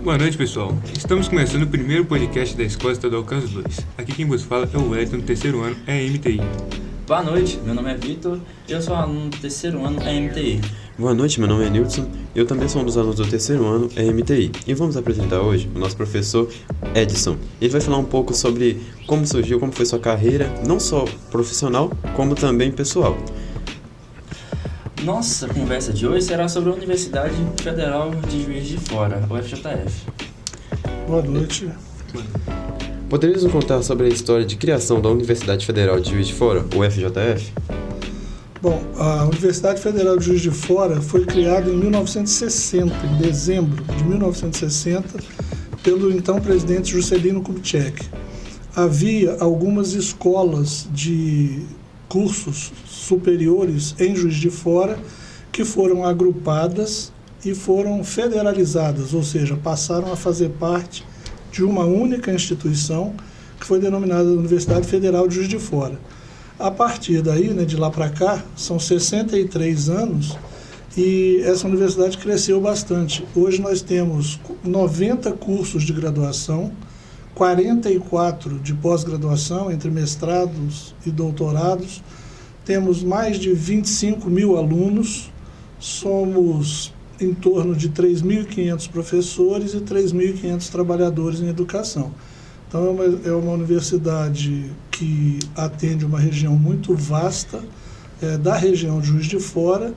Boa noite, pessoal. Estamos começando o primeiro podcast da Escola Estadual Caso 2. Aqui quem vos fala é o Wellington, do terceiro ano, EMTI. Boa noite, meu nome é Vitor e eu sou aluno do terceiro ano EMTI. Boa noite, meu nome é Nilson e eu também sou um dos alunos do terceiro ano EMTI. E vamos apresentar hoje o nosso professor Edson. Ele vai falar um pouco sobre como surgiu, como foi sua carreira, não só profissional, como também pessoal. Nossa conversa de hoje será sobre a Universidade Federal de Juiz de Fora, UFJF. Boa noite. Poderia nos contar sobre a história de criação da Universidade Federal de Juiz de Fora, UFJF? Bom, a Universidade Federal de Juiz de Fora foi criada em 1960, em dezembro de 1960, pelo então presidente Juscelino Kubitschek. Havia algumas escolas de cursos superiores em Juiz de Fora que foram agrupadas e foram federalizadas, ou seja, passaram a fazer parte de uma única instituição que foi denominada Universidade Federal de Juiz de Fora. A partir daí, de lá para cá, são 63 anos e essa universidade cresceu bastante. Hoje nós temos 90 cursos de graduação, 44 de pós-graduação, entre mestrados e doutorados. Temos mais de 25 mil alunos, somos em torno de 3.500 professores e 3.500 trabalhadores em educação. Então é uma universidade que atende uma região muito vasta, da região de Juiz de Fora,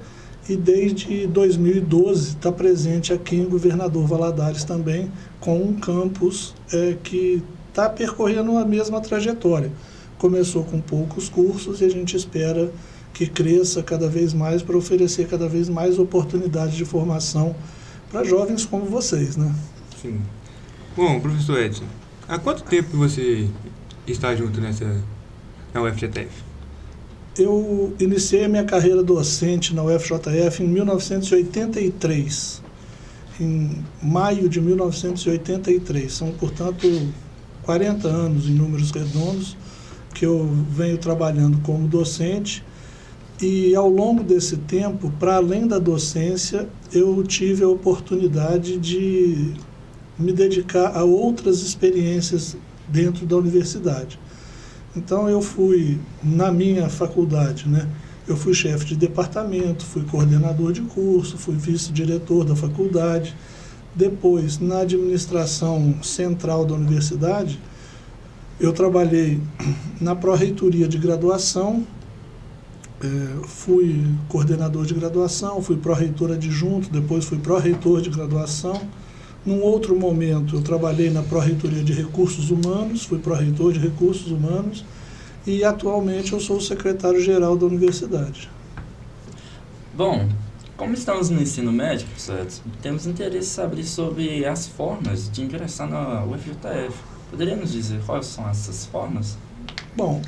e desde 2012 está presente aqui em Governador Valadares também, com um campus que está percorrendo a mesma trajetória. Começou com poucos cursos e a gente espera que cresça cada vez mais para oferecer cada vez mais oportunidades de formação para jovens como vocês, né? Sim. Bom, professor Edson, há quanto tempo você está junto na UFJF? Eu iniciei a minha carreira docente na UFJF em 1983, em maio de 1983. São, portanto, 40 anos em números redondos que eu venho trabalhando como docente. E ao longo desse tempo, para além da docência, eu tive a oportunidade de me dedicar a outras experiências dentro da universidade. Então eu fui, na minha faculdade, eu fui chefe de departamento, fui coordenador de curso, fui vice-diretor da faculdade. Depois, na administração central da universidade, eu trabalhei na pró-reitoria de graduação, fui coordenador de graduação, fui pró-reitor adjunto, depois fui pró-reitor de graduação. Num outro momento, eu trabalhei na pró-reitoria de recursos humanos, fui pró-reitor de recursos humanos e atualmente eu sou o secretário-geral da universidade. Bom, como estamos no ensino médio, professor Edson, temos interesse em saber sobre as formas de ingressar na UFJF. Poderia nos dizer quais são essas formas? Bom,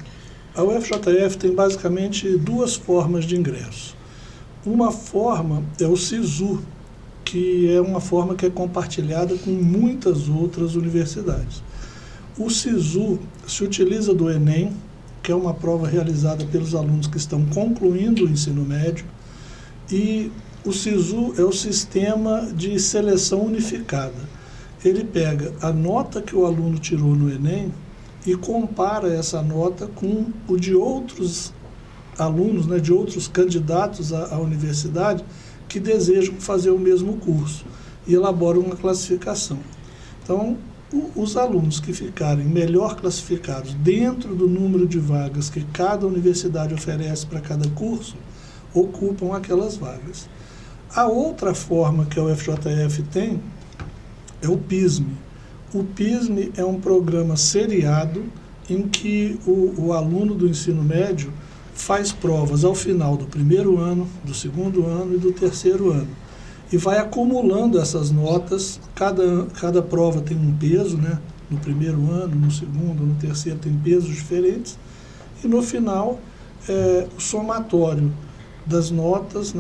a UFJF tem basicamente duas formas de ingresso. Uma forma é o SISU, que é uma forma que é compartilhada com muitas outras universidades. O SISU se utiliza do Enem, que é uma prova realizada pelos alunos que estão concluindo o ensino médio, e o SISU é o sistema de seleção unificada. Ele pega a nota que o aluno tirou no Enem e compara essa nota com o de outros alunos, de outros candidatos à universidade que desejam fazer o mesmo curso e elabora uma classificação. Então, os alunos que ficarem melhor classificados dentro do número de vagas que cada universidade oferece para cada curso, ocupam aquelas vagas. A outra forma que a UFJF tem é o PISM. O PISM é um programa seriado em que o aluno do ensino médio faz provas ao final do primeiro ano, do segundo ano e do terceiro ano. E vai acumulando essas notas, cada prova tem um peso, no primeiro ano, no segundo, no terceiro tem pesos diferentes, e no final o somatório das notas,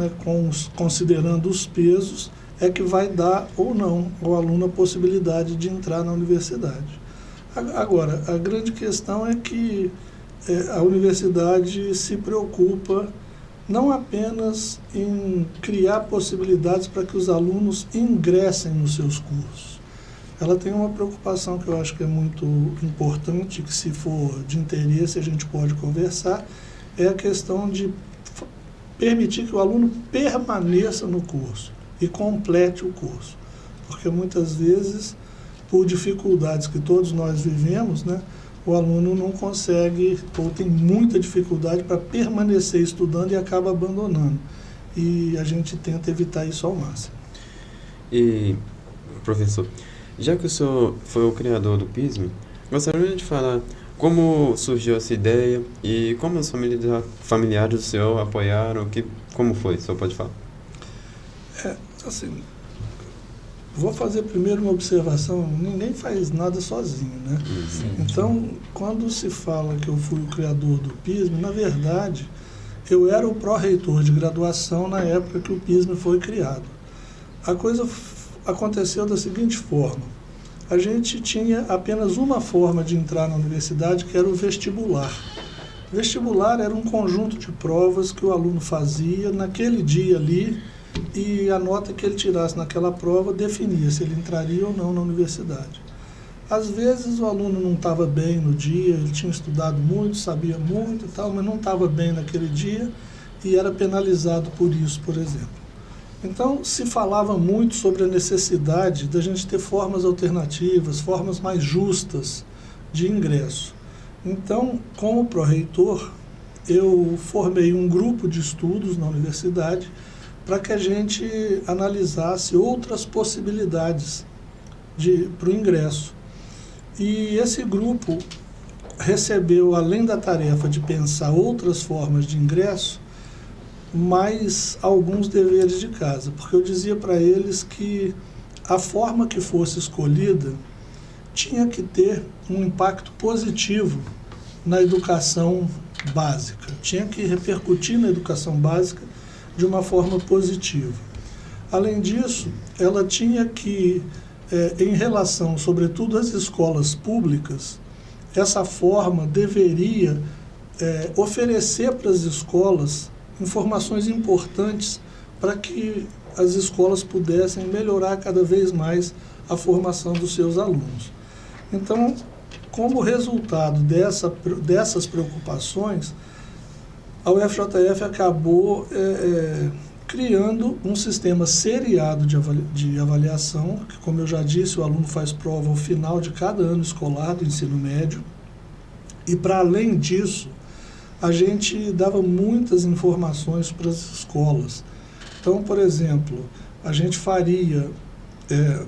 considerando os pesos, é que vai dar ou não ao aluno a possibilidade de entrar na universidade. Agora, a grande questão é que a universidade se preocupa não apenas em criar possibilidades para que os alunos ingressem nos seus cursos, ela tem uma preocupação que eu acho que é muito importante, que se for de interesse a gente pode conversar, é a questão de permitir que o aluno permaneça no curso e complete o curso. Porque muitas vezes, por dificuldades que todos nós vivemos, né, o aluno não consegue ou tem muita dificuldade para permanecer estudando e acaba abandonando. E a gente tenta evitar isso ao máximo. E, professor, já que o senhor foi o criador do PISM, gostaria de falar como surgiu essa ideia e como os familiares do senhor apoiaram, como foi? O senhor pode falar? Assim, vou fazer primeiro uma observação, ninguém faz nada sozinho, né? Então, quando se fala que eu fui o criador do PISM, na verdade, eu era o pró-reitor de graduação na época que o PISM foi criado. A coisa aconteceu da seguinte forma: a gente tinha apenas uma forma de entrar na universidade, que era o vestibular. O vestibular era um conjunto de provas que o aluno fazia naquele dia ali, e a nota que ele tirasse naquela prova definia se ele entraria ou não na universidade. Às vezes o aluno não estava bem no dia, ele tinha estudado muito, sabia muito e tal, mas não estava bem naquele dia e era penalizado por isso, por exemplo. Então se falava muito sobre a necessidade da gente ter formas alternativas, formas mais justas de ingresso. Então, como pró-reitor, eu formei um grupo de estudos na universidade para que a gente analisasse outras possibilidades para o ingresso. E esse grupo recebeu, além da tarefa de pensar outras formas de ingresso, mais alguns deveres de casa, porque eu dizia para eles que a forma que fosse escolhida tinha que ter um impacto positivo na educação básica, tinha que repercutir na educação básica de uma forma positiva. Além disso, ela tinha que, em relação, sobretudo, às escolas públicas, essa forma deveria oferecer para as escolas informações importantes para que as escolas pudessem melhorar cada vez mais a formação dos seus alunos. Então, como resultado dessas preocupações, a UFJF acabou criando um sistema seriado de avaliação, que, como eu já disse, o aluno faz prova ao final de cada ano escolar do ensino médio. E, para além disso, a gente dava muitas informações para as escolas. Então, por exemplo, a gente faria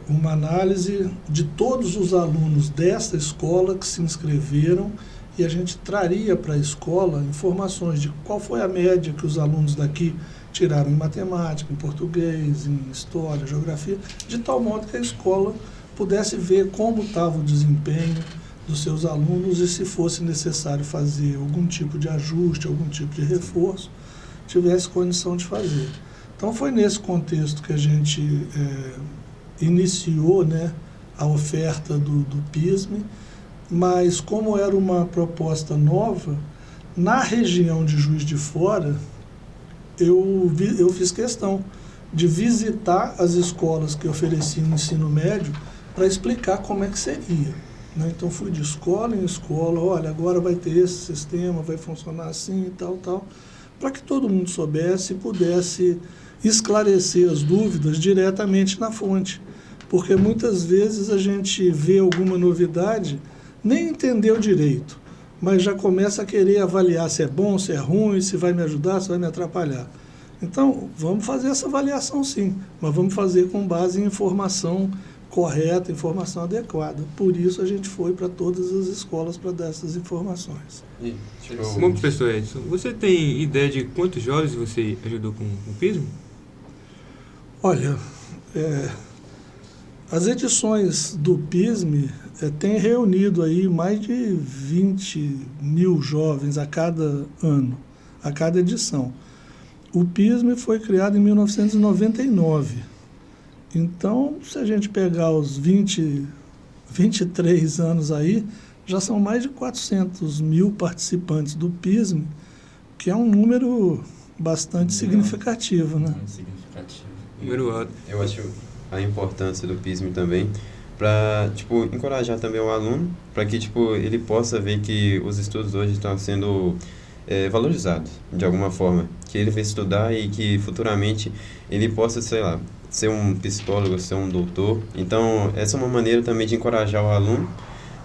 uma análise de todos os alunos desta escola que se inscreveram e a gente traria para a escola informações de qual foi a média que os alunos daqui tiraram em matemática, em português, em história, geografia, de tal modo que a escola pudesse ver como estava o desempenho dos seus alunos e, se fosse necessário fazer algum tipo de ajuste, algum tipo de reforço, tivesse condição de fazer. Então foi nesse contexto que a gente iniciou, né, a oferta do PISM, mas como era uma proposta nova, na região de Juiz de Fora, eu fiz questão de visitar as escolas que ofereciam ensino médio para explicar como é que seria. Então fui de escola em escola, olha, agora vai ter esse sistema, vai funcionar assim e tal, para que todo mundo soubesse e pudesse esclarecer as dúvidas diretamente na fonte. Porque muitas vezes a gente vê alguma novidade, nem entendeu direito, mas já começa a querer avaliar se é bom, se é ruim, se vai me ajudar, se vai me atrapalhar. Então, vamos fazer essa avaliação sim, mas vamos fazer com base em informação correta, informação adequada. Por isso a gente foi para todas as escolas para dar essas informações. Bom, professor Edson, você tem ideia de quantos jovens você ajudou com o PISM? Olha, as edições do PISM têm reunido aí mais de 20 mil jovens a cada ano, a cada edição. O PISM foi criado em 1999. Então, se a gente pegar os 23 anos aí, já são mais de 400 mil participantes do PISM, que é um número bastante significativo, né? Muito significativo. Número alto. Eu acho a importância do PISM também, para, tipo, encorajar também o aluno, para que, tipo, ele possa ver que os estudos hoje estão sendo valorizados, de alguma forma. Que ele vai estudar e que futuramente ele possa, sei lá, ser um psicólogo, ser um doutor. Então, essa é uma maneira também de encorajar o aluno,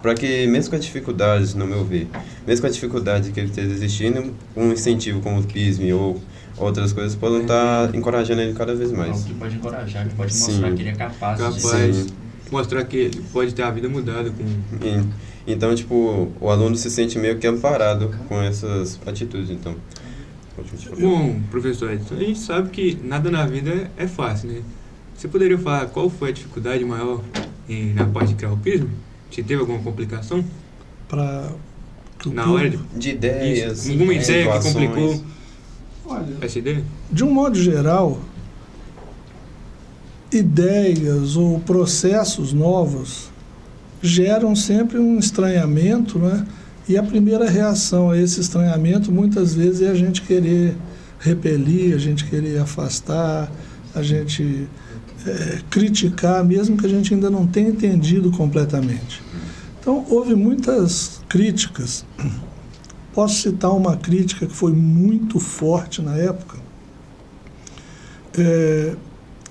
para que, mesmo com as dificuldades, no meu ver, mesmo com as dificuldades que ele esteja existindo, um incentivo como o PISM ou outras coisas podem estar encorajando ele cada vez mais. Algo que pode encorajar, que pode Sim. mostrar que ele é capaz de Capaz Sim. de mostrar que ele pode ter a vida mudada com... Então, tipo, o aluno se sente meio que amparado com essas atitudes, então. Pode continuar. Bom, professor Edson, a gente sabe que nada na vida é fácil, né? Você poderia falar qual foi a dificuldade maior na parte de criar o PISM? Você teve alguma complicação? Para Na hora De ideias, Isso. Alguma ideia que situações. complicou Olha, essa ideia? de um modo geral, ideias ou processos novos geram sempre um estranhamento, né? E a primeira reação a esse estranhamento, muitas vezes, é a gente querer repelir, a gente querer afastar, a gente criticar, mesmo que a gente ainda não tenha entendido completamente. Então, houve muitas críticas. Posso citar uma crítica que foi muito forte na época.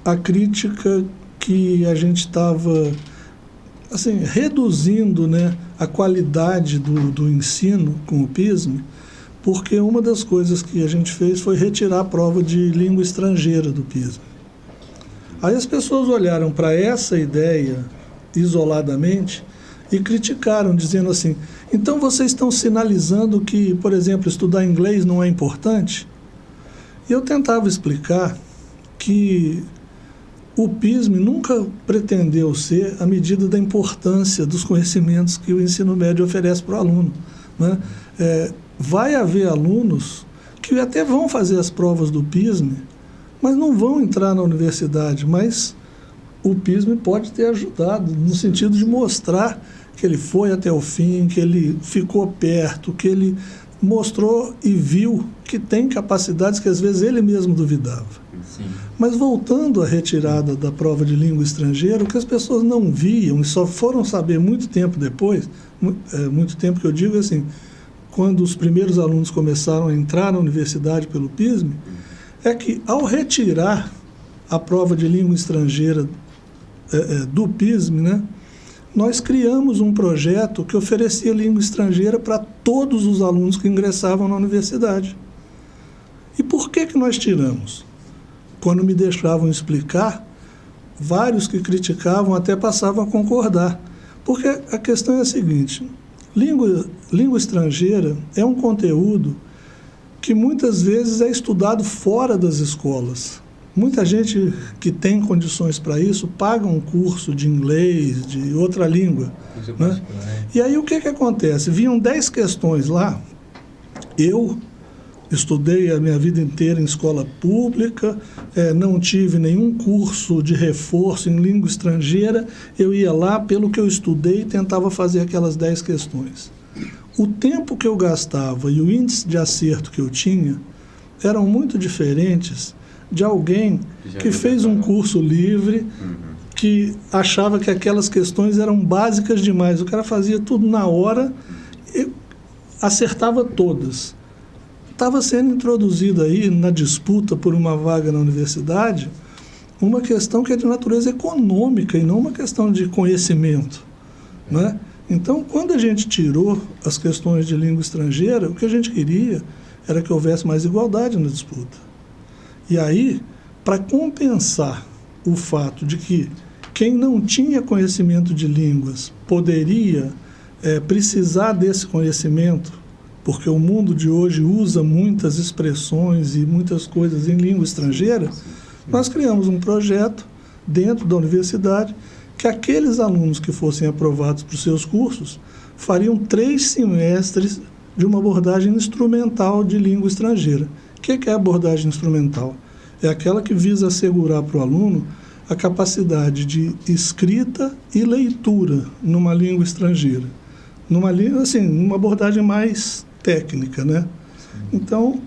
A crítica que a gente estava assim, reduzindo, né, a qualidade do ensino com o PISM, porque uma das coisas que a gente fez foi retirar a prova de língua estrangeira do PISM. Aí as pessoas olharam para essa ideia isoladamente e criticaram, dizendo assim, então vocês estão sinalizando que, por exemplo, estudar inglês não é importante? E eu tentava explicar que o PISM nunca pretendeu ser a medida da importância dos conhecimentos que o ensino médio oferece para o aluno, né? Vai haver alunos que até vão fazer as provas do PISM, mas não vão entrar na universidade, mas o PISM pode ter ajudado no sentido de mostrar que ele foi até o fim, que ele ficou perto, que ele mostrou e viu que tem capacidades que às vezes ele mesmo duvidava. Sim. Mas voltando à retirada da prova de língua estrangeira, o que as pessoas não viam e só foram saber muito tempo depois, muito tempo que eu digo assim, quando os primeiros alunos começaram a entrar na universidade pelo PISM, é que ao retirar a prova de língua estrangeira do PISM, né, nós criamos um projeto que oferecia língua estrangeira para todos os alunos que ingressavam na universidade. E por que nós tiramos? Quando me deixavam explicar, vários que criticavam até passavam a concordar. Porque a questão é a seguinte, língua estrangeira é um conteúdo que muitas vezes é estudado fora das escolas. Muita gente que tem condições para isso paga um curso de inglês, de outra língua, né? E aí o que acontece? Vinham 10 questões lá, eu estudei a minha vida inteira em escola pública, não tive nenhum curso de reforço em língua estrangeira, eu ia lá, pelo que eu estudei, tentava fazer aquelas 10 questões. O tempo que eu gastava e o índice de acerto que eu tinha eram muito diferentes de alguém que fez um curso livre, que achava que aquelas questões eram básicas demais. O cara fazia tudo na hora e acertava todas. Estava sendo introduzida aí na disputa por uma vaga na universidade uma questão que é de natureza econômica e não uma questão de conhecimento, né? Então, quando a gente tirou as questões de língua estrangeira, o que a gente queria era que houvesse mais igualdade na disputa. E aí, para compensar o fato de que quem não tinha conhecimento de línguas poderia precisar desse conhecimento, porque o mundo de hoje usa muitas expressões e muitas coisas em língua estrangeira, nós criamos um projeto dentro da universidade que aqueles alunos que fossem aprovados para os seus cursos fariam 3 semestres de uma abordagem instrumental de língua estrangeira. O que é a abordagem instrumental? É aquela que visa assegurar para o aluno a capacidade de escrita e leitura numa língua estrangeira. Numa língua, assim, uma abordagem mais técnica, né? Então,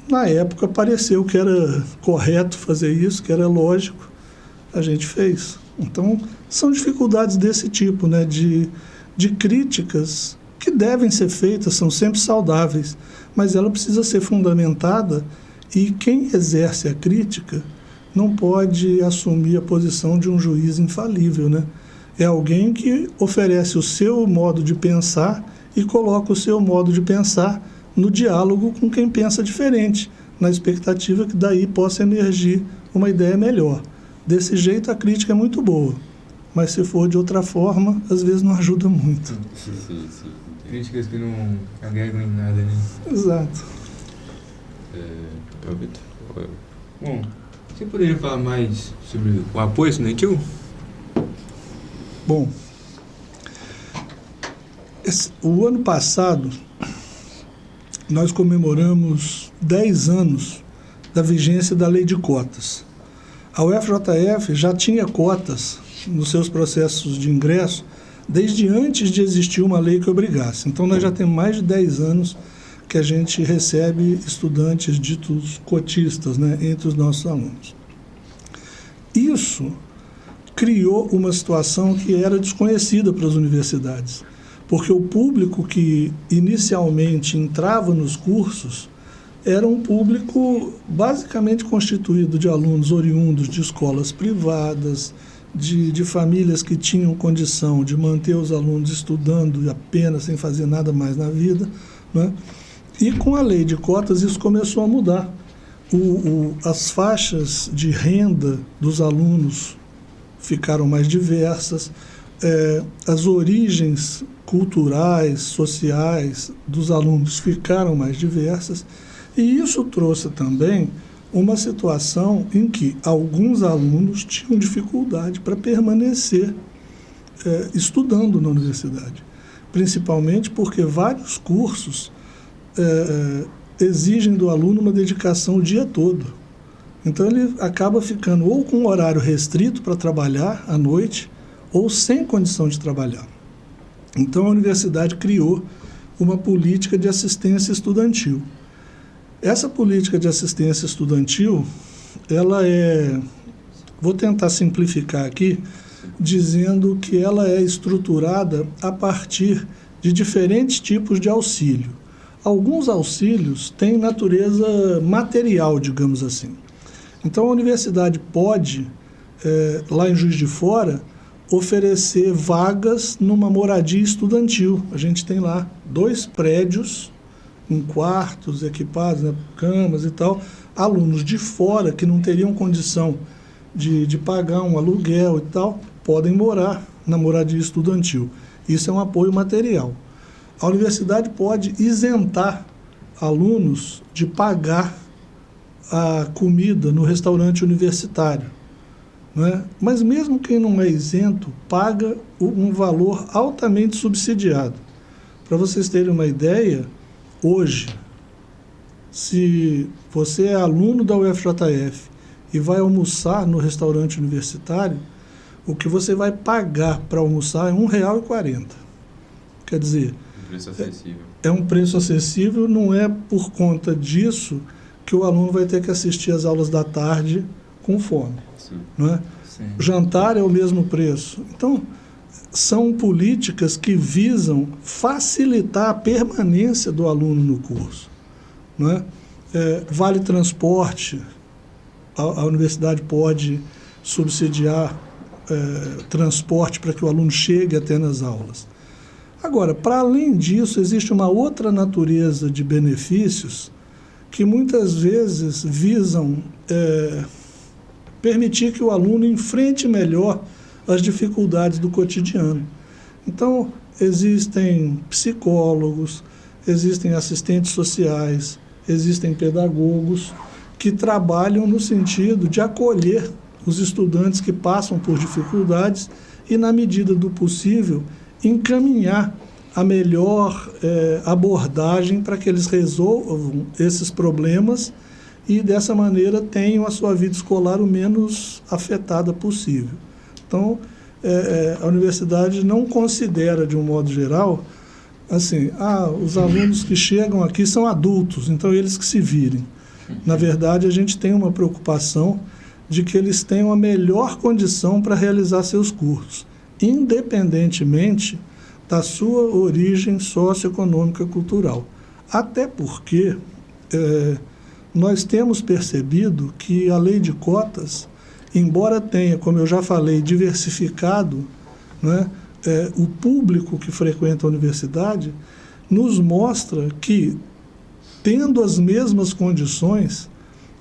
na época, pareceu que era correto fazer isso, que era lógico. a gente fez. Então, são dificuldades desse tipo, né, de críticas que devem ser feitas, são sempre saudáveis, mas ela precisa ser fundamentada e quem exerce a crítica não pode assumir a posição de um juiz infalível, né? É alguém que oferece o seu modo de pensar e coloca o seu modo de pensar no diálogo com quem pensa diferente, na expectativa que daí possa emergir uma ideia melhor. Desse jeito a crítica é muito boa, mas se for de outra forma, às vezes não ajuda muito. Sim. Críticas que não agregam em nada, né? Exato. Vitor. Bom, você poderia falar mais sobre o apoio estudantil? Bom, o ano passado nós comemoramos 10 anos da vigência da lei de cotas. A UFJF já tinha cotas nos seus processos de ingresso desde antes de existir uma lei que obrigasse. Então nós já temos mais de 10 anos que a gente recebe estudantes ditos cotistas, né, entre os nossos alunos. Isso criou uma situação que era desconhecida para as universidades, porque o público que inicialmente entrava nos cursos era um público basicamente constituído de alunos oriundos de escolas privadas, de famílias que tinham condição de manter os alunos estudando apenas sem fazer nada mais na vida, né? E com a lei de cotas isso começou a mudar. As faixas de renda dos alunos ficaram mais diversas, as origens culturais, sociais dos alunos ficaram mais diversas, e isso trouxe também uma situação em que alguns alunos tinham dificuldade para permanecer estudando na universidade, principalmente porque vários cursos exigem do aluno uma dedicação o dia todo. Então ele acaba ficando ou com um horário restrito para trabalhar à noite ou sem condição de trabalhar. Então a universidade criou uma política de assistência estudantil. Essa política de assistência estudantil, ela vou tentar simplificar aqui, dizendo que ela é estruturada a partir de diferentes tipos de auxílio. Alguns auxílios têm natureza material, digamos assim. Então, a universidade pode, lá em Juiz de Fora, oferecer vagas numa moradia estudantil. A gente tem lá 2 prédios, com quartos equipados, né, camas e tal. Alunos de fora que não teriam condição de pagar um aluguel e tal, podem morar na moradia estudantil. Isso é um apoio material. A universidade pode isentar alunos de pagar a comida no restaurante universitário, né? Mas mesmo quem não é isento, paga um valor altamente subsidiado. Para vocês terem uma ideia, hoje, se você é aluno da UFJF e vai almoçar no restaurante universitário, o que você vai pagar para almoçar é R$ 1,40. Quer dizer, preço acessível. É um preço acessível, não é por conta disso que o aluno vai ter que assistir às aulas da tarde com fome. Sim. Não é? Sim. Jantar é o mesmo preço. Então, são políticas que visam facilitar a permanência do aluno no curso. Não é? Vale transporte, a universidade pode subsidiar transporte para que o aluno chegue até nas aulas. Agora, para além disso, existe uma outra natureza de benefícios que muitas vezes visam permitir que o aluno enfrente melhor as dificuldades do cotidiano. Então, existem psicólogos, existem assistentes sociais, existem pedagogos que trabalham no sentido de acolher os estudantes que passam por dificuldades e, na medida do possível, encaminhar a melhor abordagem para que eles resolvam esses problemas e, dessa maneira, tenham a sua vida escolar o menos afetada possível. Então, a universidade não considera, de um modo geral, assim, os alunos que chegam aqui são adultos, então eles que se virem. Na verdade, a gente tem uma preocupação de que eles tenham a melhor condição para realizar seus cursos, independentemente da sua origem socioeconômica cultural. Até porque nós temos percebido que a lei de cotas, embora tenha, como eu já falei, diversificado, né, o público que frequenta a universidade, nos mostra que, tendo as mesmas condições,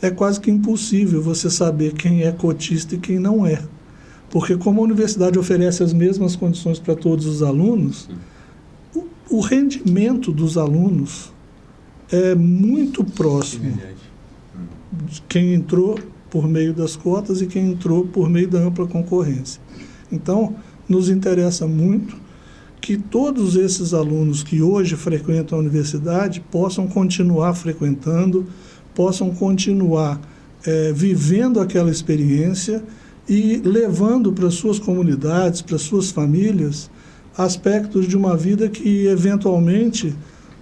é quase que impossível você saber quem é cotista e quem não é. Porque como a universidade oferece as mesmas condições para todos os alunos, o rendimento dos alunos é muito próximo de quem entrou por meio das cotas e quem entrou por meio da ampla concorrência. Então, nos interessa muito que todos esses alunos que hoje frequentam a universidade possam continuar frequentando, possam continuar vivendo aquela experiência e levando para suas comunidades, para suas famílias, aspectos de uma vida que, eventualmente,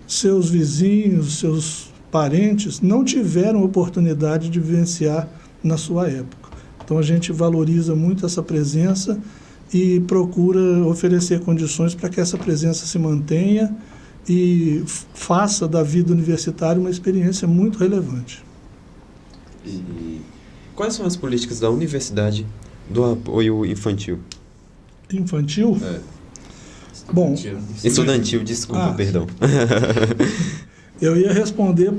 seus vizinhos, seus parentes não tiveram oportunidade de vivenciar na sua época. Então, a gente valoriza muito essa presença e procura oferecer condições para que essa presença se mantenha e faça da vida universitária uma experiência muito relevante. E quais são as políticas da universidade do apoio infantil? Infantil? Bom, Estudantil, desculpa, perdão. Eu ia responder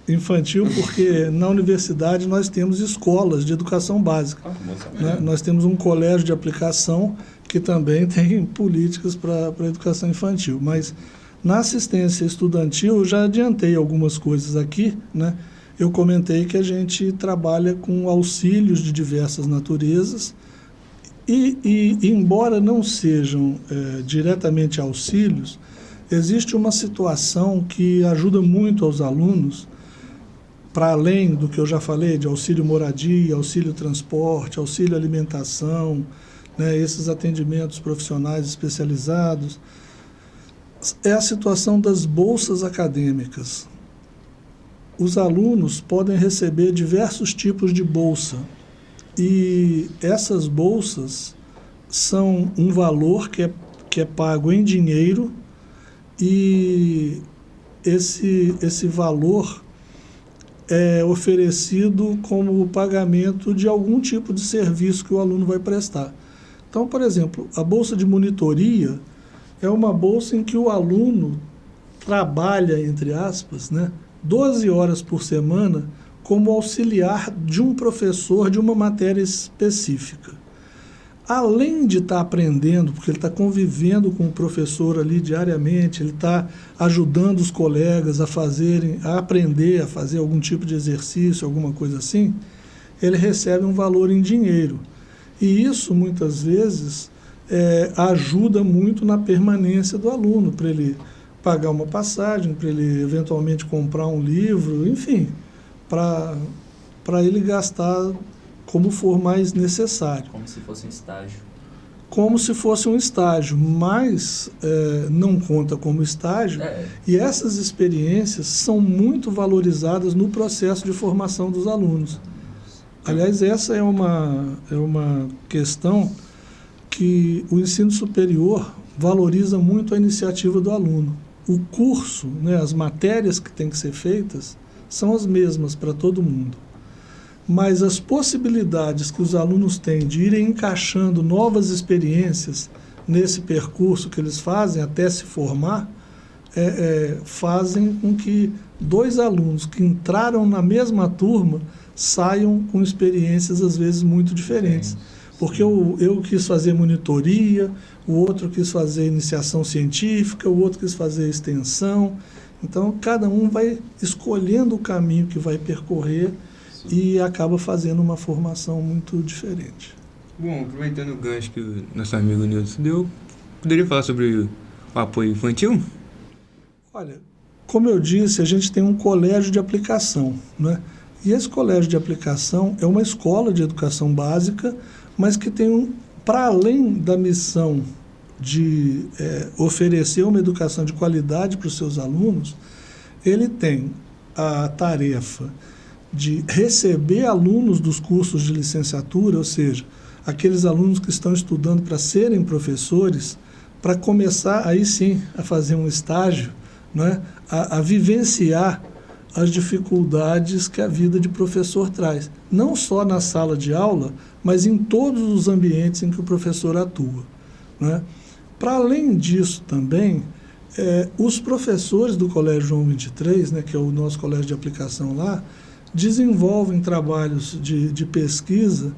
infantil porque na universidade nós temos escolas de educação básica. Né? Nós temos um colégio de aplicação que também tem políticas para a educação infantil. Mas na assistência estudantil eu já adiantei algumas coisas aqui, né? Eu comentei que a gente trabalha com auxílios de diversas naturezas e embora não sejam diretamente auxílios, existe uma situação que ajuda muito aos alunos, para além do que eu já falei, de auxílio moradia, auxílio transporte, auxílio alimentação, né, esses atendimentos profissionais especializados, é a situação das bolsas acadêmicas. Os alunos podem receber diversos tipos de bolsa e essas bolsas são um valor que é pago em dinheiro e esse valor é oferecido como pagamento de algum tipo de serviço que o aluno vai prestar. Então, por exemplo, a bolsa de monitoria é uma bolsa em que o aluno trabalha, entre aspas, né, 12 horas por semana como auxiliar de um professor de uma matéria específica. Além de estar aprendendo, porque ele está convivendo com o professor ali diariamente, ele está ajudando os colegas a aprender a fazer algum tipo de exercício, alguma coisa assim, ele recebe um valor em dinheiro. E isso, muitas vezes, ajuda muito na permanência do aluno, para ele pagar uma passagem, para ele eventualmente comprar um livro, enfim, para ele gastar como for mais necessário. Como se fosse um estágio. Como se fosse um estágio, mas não conta como estágio. E essas experiências são muito valorizadas no processo de formação dos alunos. Aliás, essa é uma questão que o ensino superior valoriza muito a iniciativa do aluno. O curso, né, as matérias que têm que ser feitas, são as mesmas para todo mundo. Mas as possibilidades que os alunos têm de irem encaixando novas experiências nesse percurso que eles fazem até se formar, fazem com que dois alunos que entraram na mesma turma saiam com experiências às vezes muito diferentes. Porque eu quis fazer monitoria, o outro quis fazer iniciação científica, o outro quis fazer extensão. Então, cada um vai escolhendo o caminho que vai percorrer e acaba fazendo uma formação muito diferente. Bom, aproveitando o gancho que o nosso amigo Nilson deu, poderia falar sobre o apoio infantil? Olha, como eu disse, a gente tem um colégio de aplicação, né? E esse colégio de aplicação é uma escola de educação básica, mas que tem, para além da missão de oferecer uma educação de qualidade para os seus alunos, ele tem a tarefa de receber alunos dos cursos de licenciatura, ou seja, aqueles alunos que estão estudando para serem professores, para começar aí sim a fazer um estágio, né, a vivenciar as dificuldades que a vida de professor traz, não só na sala de aula, mas em todos os ambientes em que o professor atua, né? Para além disso também, os professores do Colégio João 23, né, que é o nosso colégio de aplicação lá, desenvolvem trabalhos de pesquisa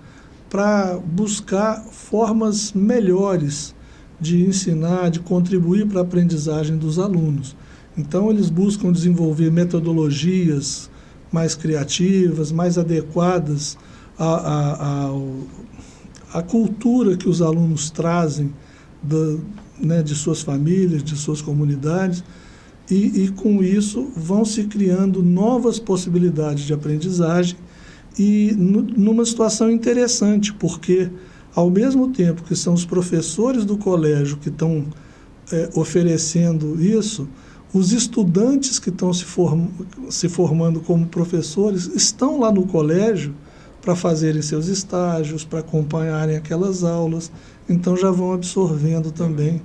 para buscar formas melhores de ensinar, de contribuir para a aprendizagem dos alunos. Então, eles buscam desenvolver metodologias mais criativas, mais adequadas à cultura que os alunos trazem de suas famílias, de suas comunidades, e com isso vão se criando novas possibilidades de aprendizagem e numa situação interessante, porque ao mesmo tempo que são os professores do colégio que estão oferecendo isso, os estudantes que estão se formando como professores estão lá no colégio para fazerem seus estágios, para acompanharem aquelas aulas, então já vão absorvendo também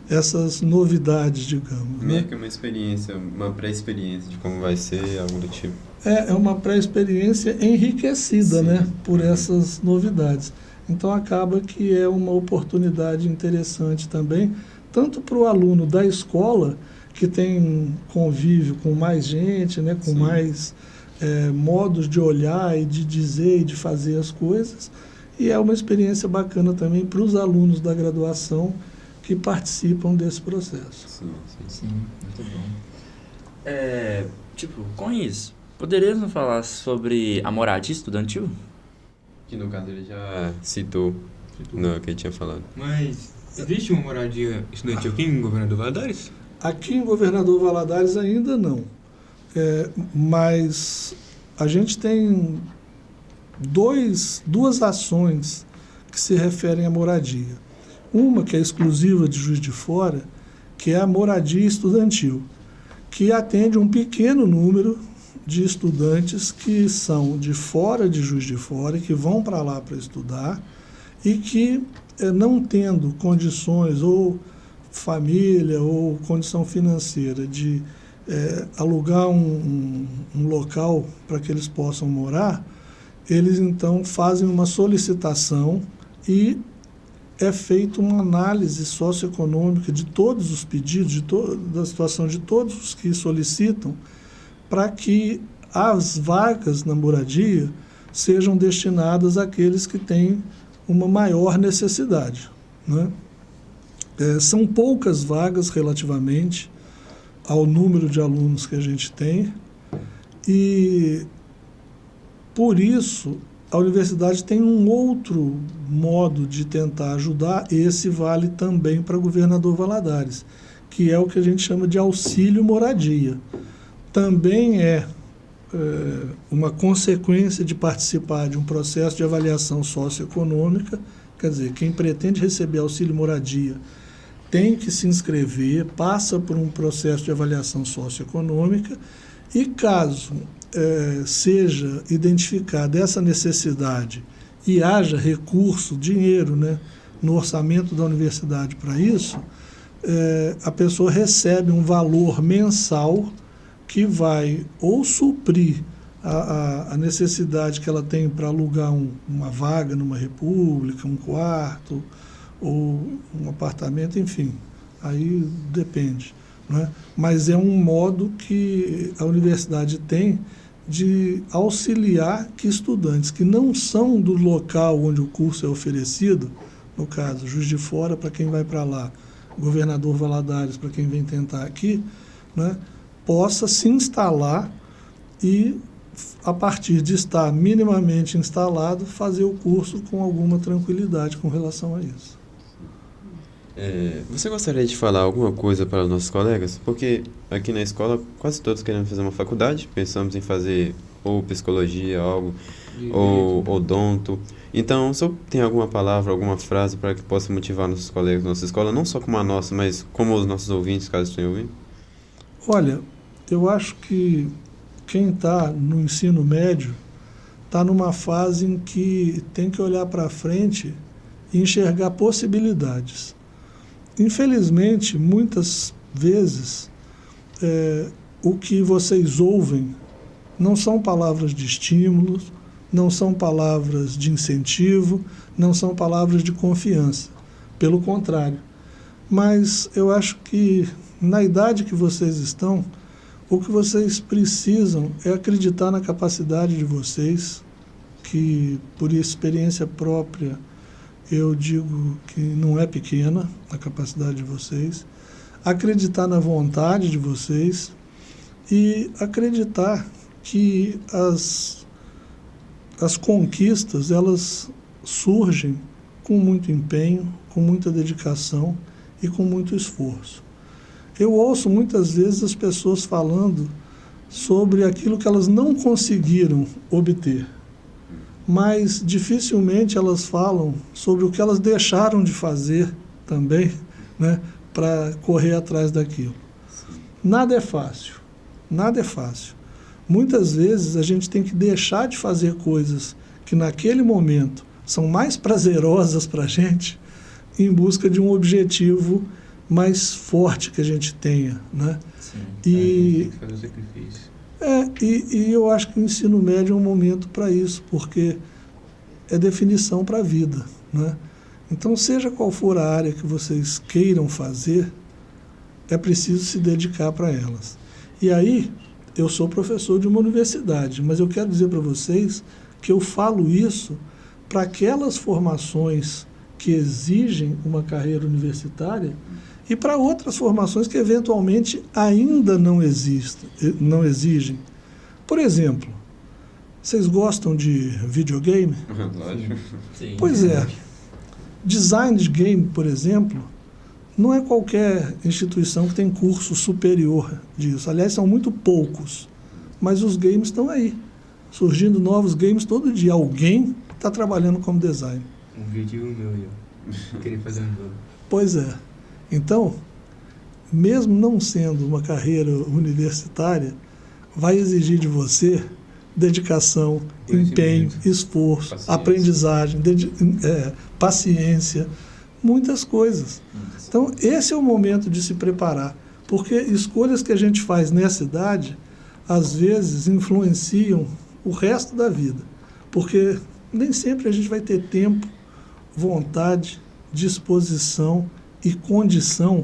essas novidades, digamos. Meio que uma experiência, uma pré-experiência de como vai ser, algo do tipo. É uma pré-experiência enriquecida, Sim. né, por essas novidades. Então acaba que é uma oportunidade interessante também, tanto para o aluno da escola, que tem convívio com mais gente, né, com Sim. mais modos de olhar e de dizer e de fazer as coisas, e é uma experiência bacana também para os alunos da graduação que participam desse processo. Sim. Sim, muito bom. Com isso, poderíamos falar sobre a moradia estudantil? Que no caso ele já citou no que ele tinha falado. Mas existe uma moradia estudantil aqui em Governador Valadares? Aqui em Governador Valadares ainda não, mas a gente tem duas ações que se referem à moradia. Uma que é exclusiva de Juiz de Fora, que é a moradia estudantil, que atende um pequeno número de estudantes que são de fora de Juiz de Fora e que vão para lá para estudar e que, não tendo condições ou família ou condição financeira de alugar um local para que eles possam morar, eles então fazem uma solicitação e é feita uma análise socioeconômica de todos os pedidos, da situação de todos os que solicitam, para que as vagas na moradia sejam destinadas àqueles que têm uma maior necessidade, né? São poucas vagas relativamente ao número de alunos que a gente tem e, por isso, a universidade tem um outro modo de tentar ajudar, esse vale também para Governador Valadares, que é o que a gente chama de auxílio moradia. Também é uma consequência de participar de um processo de avaliação socioeconômica, quer dizer, quem pretende receber auxílio moradia tem que se inscrever, passa por um processo de avaliação socioeconômica e caso seja identificada essa necessidade e haja recurso, dinheiro, né, no orçamento da universidade para isso, a pessoa recebe um valor mensal que vai ou suprir a necessidade que ela tem para alugar uma vaga numa república, um quarto ou um apartamento, enfim, aí depende, né? Mas é um modo que a universidade tem de auxiliar que estudantes que não são do local onde o curso é oferecido, no caso, Juiz de Fora para quem vai para lá, Governador Valadares para quem vem tentar aqui, né, possa se instalar e, a partir de estar minimamente instalado, fazer o curso com alguma tranquilidade com relação a isso. Você gostaria de falar alguma coisa para os nossos colegas? Porque aqui na escola quase todos querem fazer uma faculdade, pensamos em fazer ou psicologia, algo, ou odonto. Então, o senhor tem alguma palavra, alguma frase para que possa motivar nossos colegas da nossa escola, não só como a nossa, mas como os nossos ouvintes, caso estejam ouvindo? Olha, eu acho que quem está no ensino médio está numa fase em que tem que olhar para frente e enxergar possibilidades. Infelizmente, muitas vezes, o que vocês ouvem não são palavras de estímulo, não são palavras de incentivo, não são palavras de confiança. Pelo contrário. Mas eu acho que, na idade que vocês estão, o que vocês precisam é acreditar na capacidade de vocês, que, por experiência própria, eu digo que não é pequena a capacidade de vocês, acreditar na vontade de vocês e acreditar que as conquistas, elas surgem com muito empenho, com muita dedicação e com muito esforço. Eu ouço muitas vezes as pessoas falando sobre aquilo que elas não conseguiram obter, mas dificilmente elas falam sobre o que elas deixaram de fazer também, né, para correr atrás daquilo. Nada é fácil, nada é fácil. Muitas vezes a gente tem que deixar de fazer coisas que naquele momento são mais prazerosas para a gente em busca de um objetivo mais forte que a gente tenha, né? Sim, e tem que fazer o sacrifício. E eu acho que o ensino médio é um momento para isso, porque é definição para a vida, né? Então, seja qual for a área que vocês queiram fazer, é preciso se dedicar para elas. E aí, eu sou professor de uma universidade, mas eu quero dizer para vocês que eu falo isso para aquelas formações que exigem uma carreira universitária e para outras formações que eventualmente ainda não exigem. Por exemplo, vocês gostam de videogame? Lógico. Sim. Pois é. Design de game, por exemplo, não é qualquer instituição que tem curso superior disso. Aliás, são muito poucos. Mas os games estão aí, surgindo novos games todo dia. Alguém está trabalhando como design. Um vídeo meu, eu queria fazer um jogo. Pois é. Então, mesmo não sendo uma carreira universitária, vai exigir de você dedicação, empenho, esforço, Paciência. aprendizagem, paciência, muitas coisas. Então, esse é o momento de se preparar, porque escolhas que a gente faz nessa idade, às vezes, influenciam o resto da vida, porque nem sempre a gente vai ter tempo, vontade, disposição e condição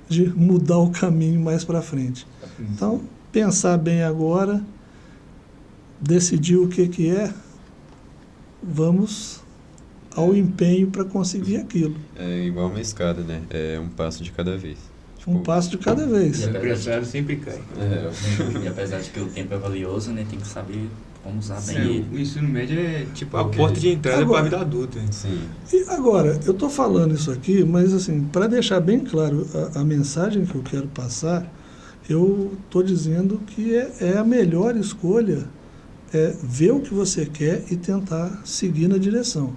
de mudar o caminho mais para frente. Então, pensar bem agora, decidir o que é, vamos ao empenho para conseguir aquilo. É igual uma escada, né? É um passo de cada vez. Um passo de cada vez. E O apressado sempre cai. E apesar de que o tempo é valioso, né, tem que saber como usar bem Sim, ele. o ensino médio é tipo a Ok. porta de entrada para Agora- a vida adulta. Sim. E agora, eu estou falando isso aqui, mas assim, para deixar bem claro a mensagem que eu quero passar, eu estou dizendo que é a melhor escolha, é ver o que você quer e tentar seguir na direção.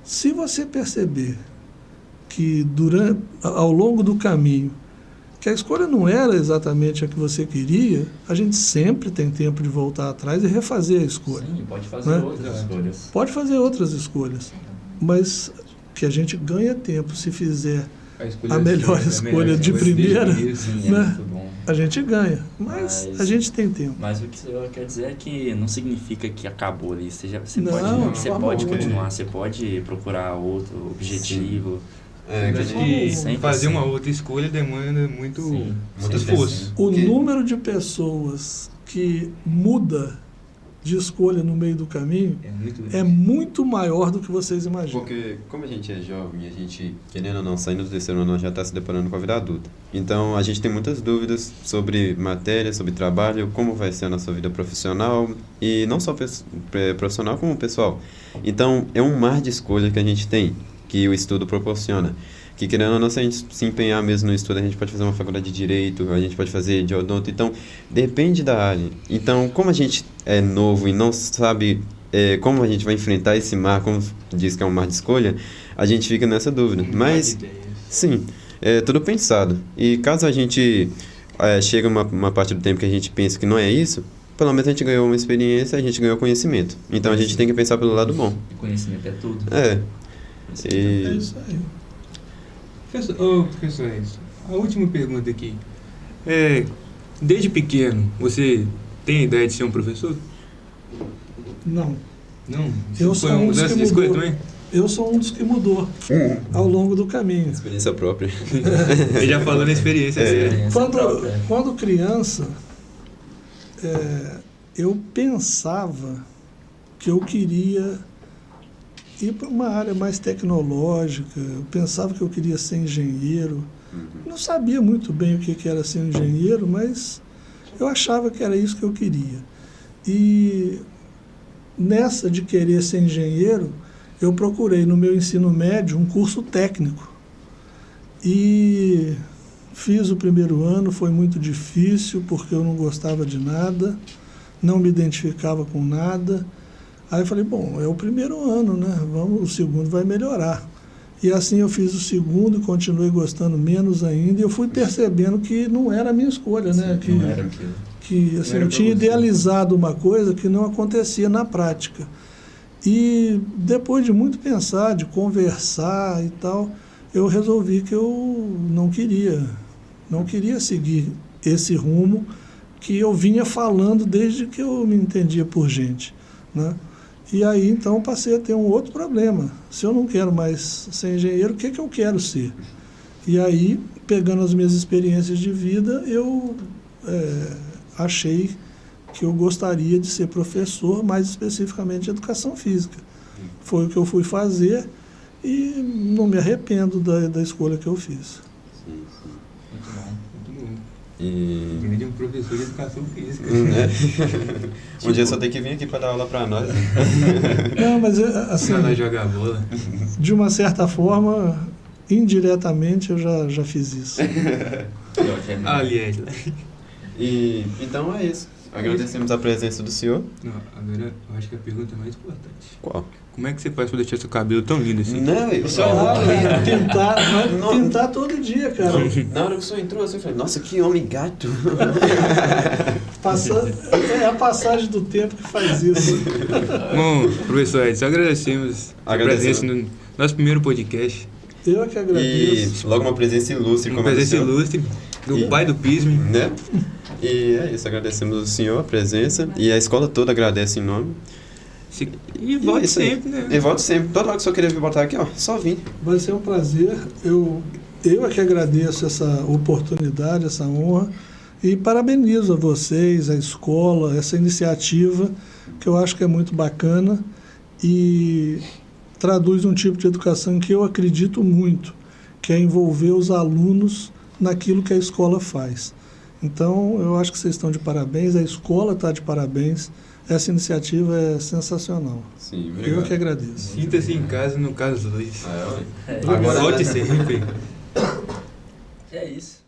Se você perceber que ao longo do caminho, que a escolha não era exatamente a que você queria, a gente sempre tem tempo de voltar atrás e refazer a escolha. Sim, pode fazer Né? outras escolhas. Pode fazer outras escolhas, mas que a gente ganha tempo se fizer escolha a melhor escolha de primeira, Sim, é né? muito bom. a gente ganha, mas a gente tem tempo. Mas o que você quer dizer é que não significa que acabou ali. Você Não, você forma pode alguma. continuar, você pode procurar outro objetivo. É, Eu que acho a gente- que sempre fazer assim. uma outra escolha demanda muito Sim, muito sempre esforço. assim. O Que- número de pessoas que muda de escolha no meio do caminho É muito é muito maior do que vocês imaginam. Porque, como a gente é jovem, a gente, querendo ou não, saindo do terceiro ano, já está se deparando com a vida adulta. Então, a gente tem muitas dúvidas sobre matéria, sobre trabalho, como vai ser a nossa vida profissional, e não só profissional, como pessoal. Então, é um mar de escolha que a gente tem, que o estudo proporciona. Que, querendo ou não, se a gente se empenhar mesmo no estudo, a gente pode fazer uma faculdade de Direito, a gente pode fazer de odonto, então, depende da área. Então, como a gente é novo e não sabe como a gente vai enfrentar esse mar, como diz que é um mar de escolha, a gente fica nessa dúvida. Mas, sim, é tudo pensado. E caso a gente chega uma parte do tempo que a gente pensa que não é isso, pelo menos a gente ganhou uma experiência, a gente ganhou conhecimento. Então a gente tem que pensar pelo lado bom. E conhecimento é tudo. É. É E... isso aí. Professor Edson, a última pergunta aqui. Desde pequeno, você tem a ideia de ser um professor? Não. Não? Eu Foi sou uma um dos mudança que de escolha mudou. também? Eu sou um dos que mudou ao longo do caminho. Experiência própria. Ele já falou na experiência dele. Experiência própria. Quando criança, eu pensava que eu queria ir para uma área mais tecnológica, eu pensava que eu queria ser engenheiro. Não sabia muito bem o que era ser um engenheiro, mas eu achava que era isso que eu queria. E nessa de querer ser engenheiro, eu procurei no meu ensino médio um curso técnico. E fiz o primeiro ano, foi muito difícil, porque eu não gostava de nada, não me identificava com nada. Aí eu falei, bom, é o primeiro ano, né? O segundo vai melhorar. E assim eu fiz o segundo e continuei gostando menos ainda. E eu fui percebendo que não era a minha escolha, né? Sim, não era aquilo. Que assim, Era eu tinha pra você. idealizado uma coisa que não acontecia na prática. E depois de muito pensar, de conversar e tal, eu resolvi que eu não queria seguir esse rumo que eu vinha falando desde que eu me entendia por gente, né? E aí, então, passei a ter um outro problema. Se eu não quero mais ser engenheiro, o que eu quero ser? E aí, pegando as minhas experiências de vida, eu achei que eu gostaria de ser professor, mais especificamente de educação física. Foi o que eu fui fazer e não me arrependo da escolha que eu fiz. Muito bom. Muito bom. E... Grande um professor de educação física. Um dia só tem que vir aqui para dar aula para nós. Não, mas assim, Pra nós jogar bola. de uma certa forma, indiretamente, eu já fiz isso. Pior que é mesmo. Aliás. E então é isso. Agradecemos a presença do senhor. Não, agora eu acho que a pergunta é mais importante. Qual? Como é que você faz pra deixar seu cabelo tão lindo assim? Não, eu só... Claro, pintar todo dia, cara. Na hora que o senhor entrou, assim, eu falei, nossa, que homem gato. É a passagem do tempo que faz isso. Bom, professor Edson, agradecemos a Agradecemos. presença no nosso primeiro podcast. Eu é que E agradeço. logo uma presença ilustre Uma como a do presença senhor. ilustre do E- pai do Pisme. Né? E é isso, agradecemos ao senhor a presença. E a escola toda agradece em nome. E volte é isso aí. sempre, né? E volte sempre. Toda hora que o senhor querer vir botar aqui, ó, só vim. Vai ser um prazer. Eu é que agradeço essa oportunidade, essa honra. E parabenizo a vocês, a escola, essa iniciativa, que eu acho que é muito bacana e traduz um tipo de educação que eu acredito muito, que é envolver os alunos naquilo que a escola faz. Então, eu acho que vocês estão de parabéns, a escola está de parabéns, essa iniciativa é sensacional. Sim, Eu que agradeço. Sinta-se em casa no Caso Luiz. Ah, É, Agora- Volte sempre. é isso.